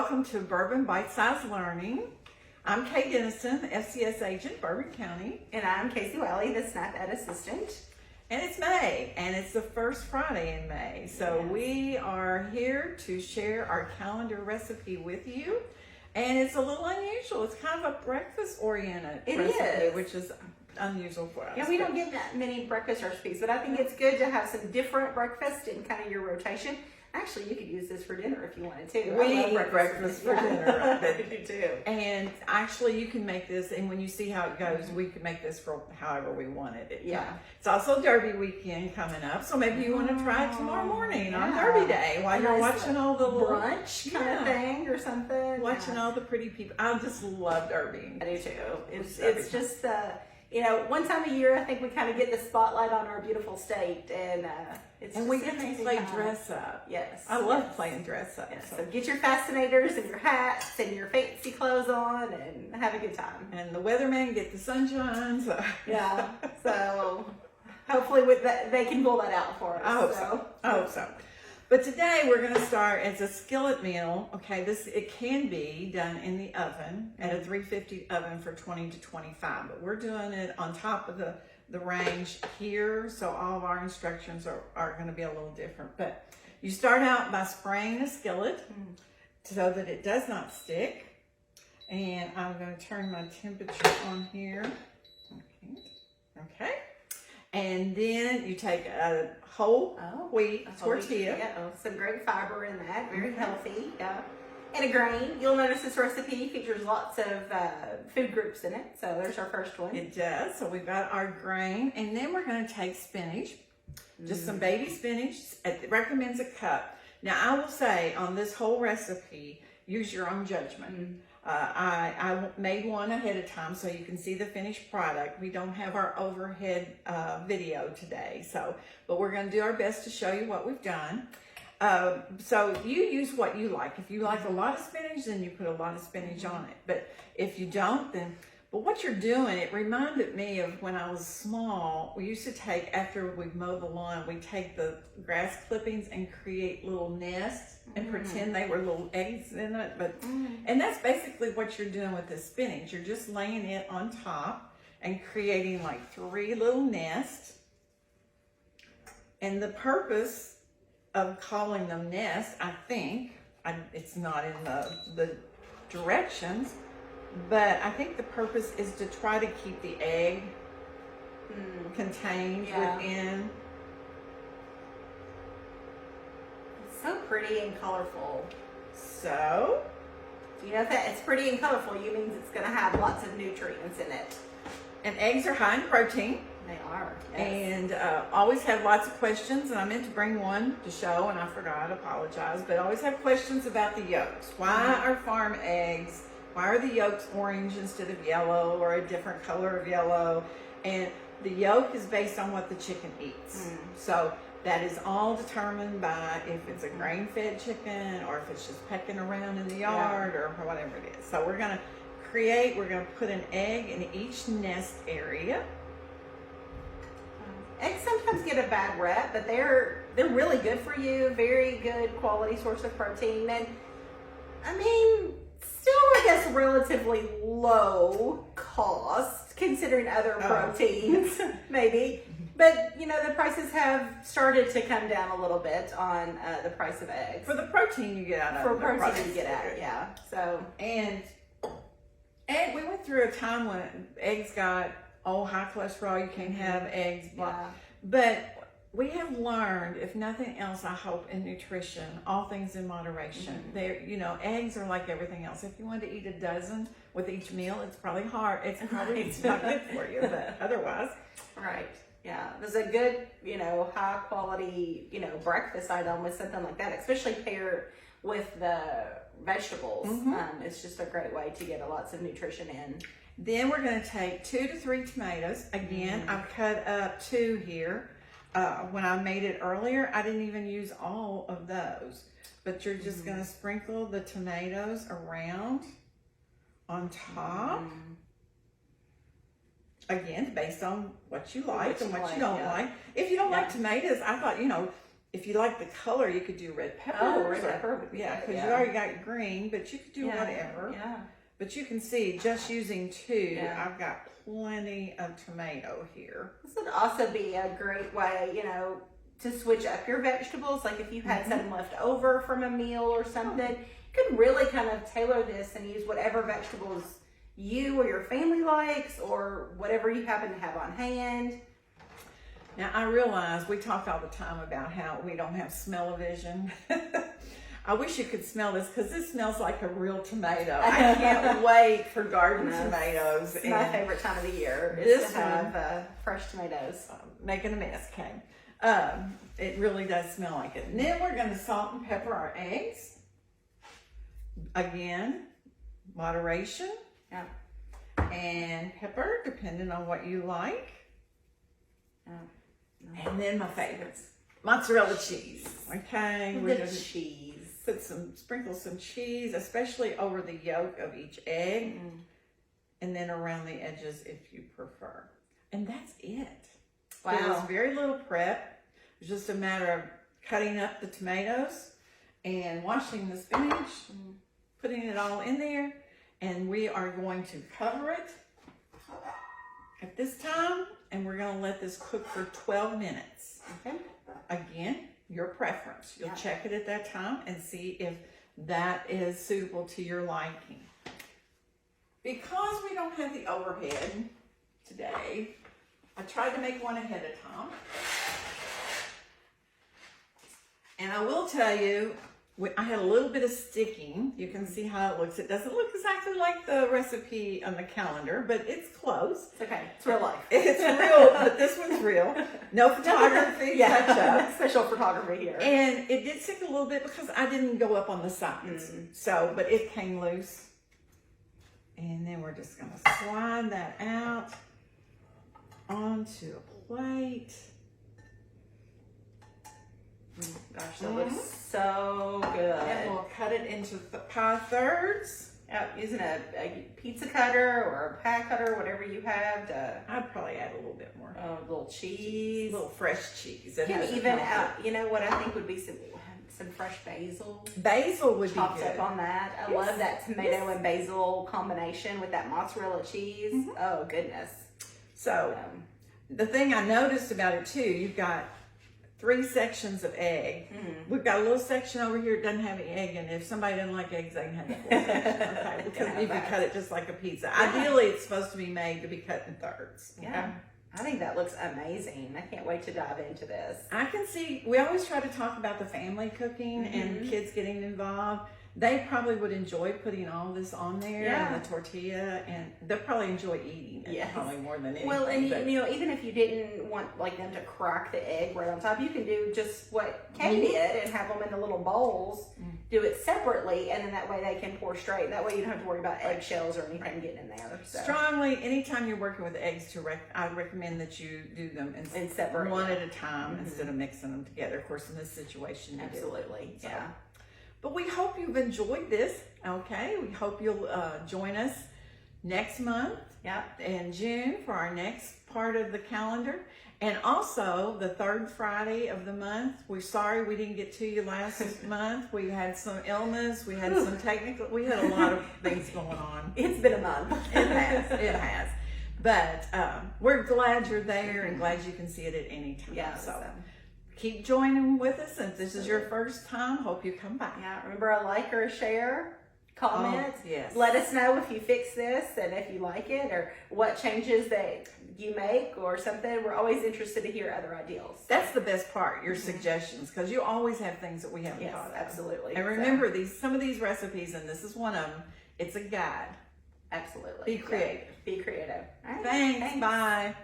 welcome to Bourbon Bite-Sized Learning. I'm Kay Denniston, FCS agent, Bourbon County. And I'm Kacy Wiley, the SNAP Ed assistant. And it's May, and it's the first Friday in May. So Yes. we are here to share our calendar recipe with you. And it's a little unusual. It's kind of a breakfast-oriented recipe, is. which is unusual for us. Yeah, we don't get that many breakfast recipes, but I think it's good to have some different breakfast in kind of your rotation. Actually, you could use this for dinner if you wanted to. We eat breakfast for dinner. I do too. And actually, you can make this, and when you see how it goes, we can make this for however we wanted it. Yeah. It's also Derby weekend coming up, so maybe you want to try it tomorrow morning on Derby Day while you're watching all the little brunch kind of thing or something. Watching all the pretty people. I just love Derby. I do too. It's just one time a year I think we kind of get the spotlight on our beautiful state, and it's and just we get to amazing play time. dress up. Yes, I love playing dress up. Yes. So get your fascinators and your hats and your fancy clothes on and have a good time. And the weatherman get the sunshine. So. Yeah. So hopefully with that they can pull that out for us. I hope so. But today we're going to start as a skillet meal. Okay, it can be done in the oven at a 350 oven for 20 to 25, but we're doing it on top of the range here, so all of our instructions are going to be a little different. But you start out by spraying a skillet so that it does not stick. And I'm going to turn my temperature on here. Okay. And then you take a whole wheat tortilla. Some great fiber in that, very healthy. Yeah. And a grain. You'll notice this recipe features lots of food groups in it. So there's our first one. It does. So we've got our grain. And then we're going to take spinach, just some baby spinach. It recommends a cup. Now I will say on this whole recipe, use your own judgment. I made one ahead of time so you can see the finished product. We don't have our overhead video today, but we're going to do our best to show you what we've done. So you use what you like. If you like a lot of spinach, then you put a lot of spinach on it. But if you don't, but what you're doing, it reminded me of when I was small. We used to take, after we mow the lawn, we take the grass clippings and create little nests and pretend they were little eggs in it. And that's basically what you're doing with this spinach. You're just laying it on top and creating like 3 little nests. And the purpose of calling them nests, I think, it's not in the directions, but I think the purpose is to try to keep the egg contained within. It's so pretty and colorful. So, you know, if it's pretty and colorful, you means it's going to have lots of nutrients in it. and eggs are high in protein. They are. Yes. And always have lots of questions, and I meant to bring one to show, and I forgot, I apologize, but always have questions about the yolks. Why are farm eggs, why are the yolks orange instead of yellow or a different color of yellow? And the yolk is based on what the chicken eats. So that is all determined by if it's a grain-fed chicken or if it's just pecking around in the yard or whatever it is. So we're going to put an egg in each nest area. Eggs sometimes get a bad rep, but they're really good for you. Very good quality source of protein, and I mean, still I guess relatively low cost considering other proteins, maybe. But you know, the prices have started to come down a little bit on the price of eggs. For the protein you get out of it. For protein you get out of it, yeah. So and we went through a time when eggs got high cholesterol, you can't have eggs, blah. Yeah. But we have learned, if nothing else, I hope, in nutrition, all things in moderation. Eggs are like everything else. If you want to eat a dozen with each meal, it's probably hard. It's not good for you, but otherwise. Right. Yeah. There's a good, high quality, breakfast item with something like that, especially paired with the vegetables. It's just a great way to get lots of nutrition in. Then we're going to take 2 to 3 tomatoes. Again, I've cut up 2 here. When I made it earlier, I didn't even use all of those. But you're just going to sprinkle the tomatoes around on top. Again, based on what you like and what you don't like. If you don't like tomatoes, I thought, if you like the color, you could do red pepper. Oh, red pepper would be yeah, good, because you already got green, but you could do whatever. Yeah. But you can see, just using 2, Yeah. I've got plenty of tomato here. This would also be a great way, you know, to switch up your vegetables. Like if you had some left over from a meal or something, you could really kind of tailor this and use whatever vegetables you or your family likes, or whatever you happen to have on hand. Now, I realize we talk all the time about how we don't have smell-o-vision. I wish you could smell this, because this smells like a real tomato. I can't wait for garden tomatoes. It's my favorite time of the year is This to have fresh tomatoes. Making a mess, Kay. It really does smell like it. And then we're going to salt and pepper our eggs. Again, moderation. Yeah. And pepper, depending on what you like. And then my favorites, mozzarella cheese. Okay, we're The gonna cheese. sprinkle some cheese, especially over the yolk of each egg, and then around the edges if you prefer. And that's it. Wow. There was very little prep. It was just a matter of cutting up the tomatoes and washing the spinach, putting it all in there, and we are going to cover it at this time, and we're going to let this cook for 12 minutes. Okay. Again, your preference. You'll check it at that time and see if that is suitable to your liking. Because we don't have the overhead today, I tried to make one ahead of time. And I will tell you, I had a little bit of sticking. You can see how it looks. It doesn't look exactly like the recipe on the calendar, but it's close. It's okay. It's real life. It's real, but this one's real. No photography touch up. Special photography here. And it did stick a little bit because I didn't go up on the sides. So, but it came loose. And then we're just going to slide that out onto a plate. Gosh, that looks so good. And we'll cut it into pie thirds. Using a pizza cutter or a pie cutter, whatever you have to. I'd probably add a little bit more. A little cheese. A little fresh cheese. You can even you know what I think would be some fresh basil. Basil would be Chopped good. up on that. I love that tomato and basil combination with that mozzarella cheese. Oh goodness. So the thing I noticed about it too, you've got 3 sections of egg. We've got a little section over here that doesn't have any egg in it. If somebody doesn't like eggs, they can have the full section. Okay, because if you cut it just like a pizza. Ideally, it's supposed to be made to be cut in thirds. Okay? Yeah. I think that looks amazing. I can't wait to dive into this. I can see, we always try to talk about the family cooking and kids getting involved. They probably would enjoy putting all this on there and the tortilla, and they'll probably enjoy eating it probably more than anything. Well, and you know, even if you didn't want like them to crack the egg right on top, you can do just what Kay did and have them in the little bowls. Do it separately, and then that way they can pour straight. That way you don't have to worry about eggshells or anything getting in there. So. Strongly, anytime you're working with eggs, I recommend that you do them in separate, one at a time instead of mixing them together. Of course, in this situation, you absolutely, do. So. But we hope you've enjoyed this, okay? We hope you'll join us next month in June for our next part of the calendar. And also, the 3rd Friday of the month. We're sorry we didn't get to you last month. We had some illness. We had some we had a lot of things going on. It's been a month. It has. But we're glad you're there and glad you can see it at any time. Yeah, so keep joining with us. And if this is your first time, hope you come back. Yeah, remember a like or a share, comment. Yes. Let us know if you fix this and if you like it or what changes that you make or something. We're always interested to hear other ideas. That's the best part, your suggestions, because you always have things that we haven't Yes, thought of. absolutely. And remember, some of these recipes, and this is one of them, it's a guide. Absolutely. Be creative. Be creative. All right. Thanks. Bye.